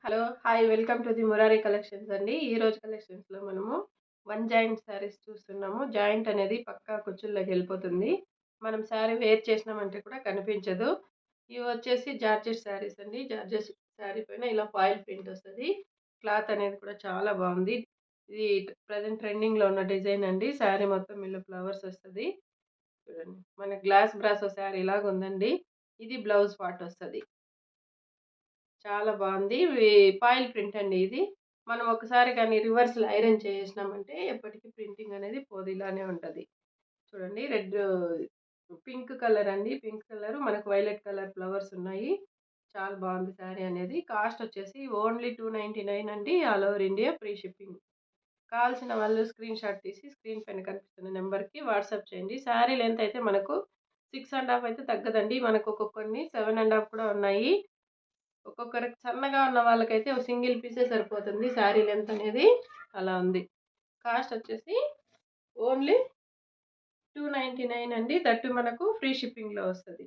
Hello! Hi! Welcome to the Murari collections అండి. ఈరోజు కలెక్షన్స్‌లో మనము వన్ జాయింట్ శారీస్ చూస్తున్నాము. జాయింట్ అనేది పక్కా కుచ్చుల్లోకెళ్ళిపోతుంది. మనం శారీ వేర్ చేసినామంటే కూడా కనిపించదు. ఇవి వచ్చేసి జార్జెట్ శారీస్ అండి. జార్జెట్ శారీ పైన ఇలా ఫాయిల్ ప్రింట్ వస్తది. క్లాత్ అనేది కూడా చాలా బావుంది. ఇది ప్రెజెంట్ ట్రెండింగ్‌లో ఉన్న డిజైన్ అండి. శారీ మొత్తం ఇలా ఫ్లవర్స్ వస్తది. చూడండి. మన గ్లాస్ బ్రాసో శారీ లాగా ఉందండి. ఇది బ్లౌజ్ పార్ట్ వస్తది. చాలా బావుంది. ఫాయిల్ ప్రింట్ అండి ఇది. మనం ఒకసారి గాని రివర్స్‌లో ఐరన్ చేసేసినామంటే ఎప్పటికి ప్రింటింగ్ అనేది పోదు. ఇలానే ఉంటది. చూడండి పింక్ కలర్ అండి. పింక్ కలర్ మనకు వైలెట్ కలర్ ఫ్లవర్స్ ఉన్నాయి. చాలా బావుంది శారీ అనేది. కాస్ట్ వచ్చేసి ఓన్లీ 299 అండి. All over India free shipping. కావాల్సిన వాళ్ళు స్క్రీన్ షాట్ తీసి స్క్రీన్ పైన కనిపిస్తున్న నంబర్‌కి వాట్సాప్ చేయండి. శారీ లెంత్ అయితే మనకు 6 ½ అయితే తగ్గదండి. మనకు కొన్ని 7 ½ కూడా ఉన్నాయి. ఒక్కొక్కరికి సన్నగా ఉన్న వాళ్ళకైతే ఒక సింగిల్ పీసే సరిపోతుంది. శారీ లెంత్ అనేది అలా ఉంది. కాస్ట్ వచ్చేసి ఓన్లీ 299 అండి. దట్టు మనకు ఫ్రీ షిప్పింగ్‌లో వస్తది.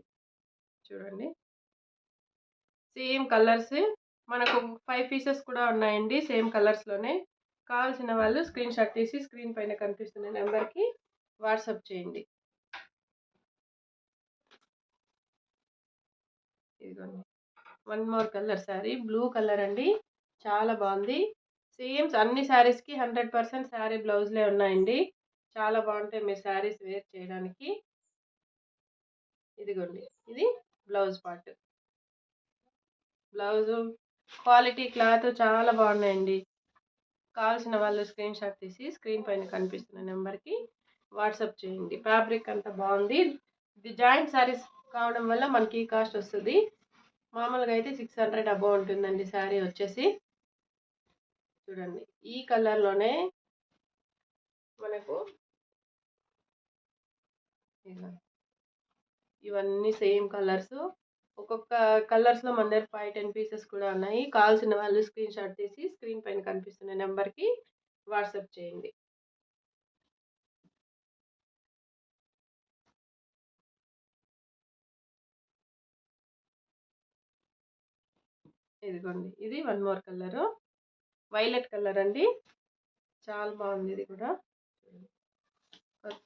చూడండి. సేమ్ కలర్స్ మనకు 5 పీసెస్ కూడా ఉన్నాయండి. సేమ్ కలర్స్‌లోనే. కావాల్సిన వాళ్ళు స్క్రీన్ షాట్ తీసి స్క్రీన్ పైన కనిపిస్తున్న నంబర్‌కి వాట్సాప్ చేయండి. ఇదిగోండి. One more colour sari blue colour అండి. చాలా బావుంది. సేమ్ అన్ని శారీస్‌కి 100% శారీ బ్లౌజులే ఉన్నాయండి. చాలా బావుంటాయి మీరు శారీస్ వేర్ చేయడానికి. ఇదిగోండి. ఇది blouse part. Blouse quality cloth చాలా బాగున్నాయండి. కావాల్సిన వాళ్ళు స్క్రీన్ షాట్ తీసి స్క్రీన్ పైన కనిపిస్తున్న నెంబర్‌కి వాట్సాప్ చేయండి. ఫ్యాబ్రిక్ అంతా బావుంది. ఇది జాయింట్ శారీస్ కావడం వల్ల మనకి ఈ కాస్ట్ వస్తది. మామూలుగా అయితే 600 అబోవ్ ఉంటుందండి శారీ వచ్చేసి. చూడండి. ఈ కలర్‌లోనే మనకు ఇదిగో ఇవన్నీ సేమ్ కలర్స్. ఒక్కొక్క కలర్స్‌లో మన దగ్గర 5, 10 పీసెస్ కూడా ఉన్నాయి. కావాల్సిన వాళ్ళు స్క్రీన్ షాట్ తీసి స్క్రీన్ పైన కనిపిస్తున్న నంబర్‌కి వాట్సాప్ చేయండి. ఇదిగోండి. ఇది one more colour. Violet colour అండి. చాలా బాగుంది ఇది కూడా.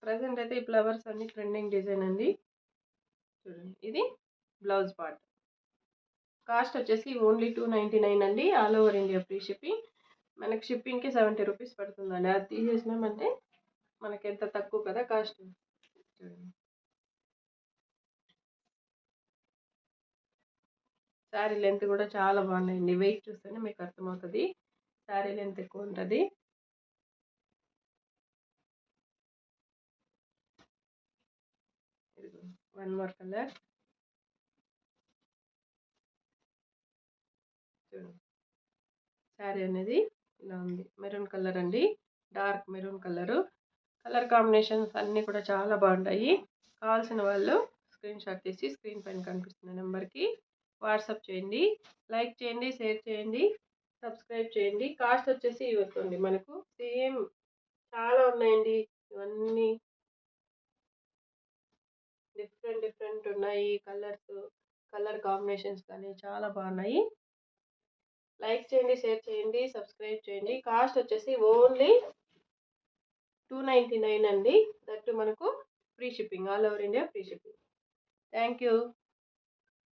ప్రెజెంట్ అయితే ఈ ఫ్లవర్స్ అన్ని ట్రెండింగ్ డిజైన్ అండి. చూడండి. ఇది బ్లౌజ్ పార్ట్. కాస్ట్ వచ్చేసి ఓన్లీ 299 అండి. All over India free shipping. మనకి షిప్పింగ్‌కి 70 రూపీస్ పడుతుందండి. అది తీసేసినామంటే మనకెంత తక్కువ కదా కాస్ట్. చూడండి. శారీ లెంత్ కూడా చాలా బాగున్నాయండి. వెయిట్ చూస్తేనే మీకు అర్థమవుతది. శారీ లెంత్ ఎక్కువ ఉంటది. ఇదిగోండి. One more colour. చూడండి. శారీ అనేది ఇలా ఉంది. మెరూన్ కలర్ అండి. Dark maroon colour. Colour combinations అన్నీ కూడా చాలా బాగుంటాయి. కావాల్సిన వాళ్ళు స్క్రీన్ షాట్ తీసి స్క్రీన్ పైన కనిపిస్తున్న నెంబర్‌కి వాట్సాప్ చేయండి. లైక్ చేయండి, షేర్ చేయండి, సబ్స్క్రైబ్ చేయండి. కాస్ట్ వచ్చేసి ఇవ్వకండి మనకు సేమ్ చాలా ఉన్నాయండి. ఇవన్నీ డిఫరెంట్ ఉన్నాయి. కలర్ కాంబినేషన్స్ కానీ చాలా బాగున్నాయి. లైక్ చేయండి, షేర్ చేయండి, సబ్స్క్రైబ్ చేయండి. కాస్ట్ వచ్చేసి ఓన్లీ 299 అండి. దట్టు మనకు free shipping. All over India free shipping. Thank you.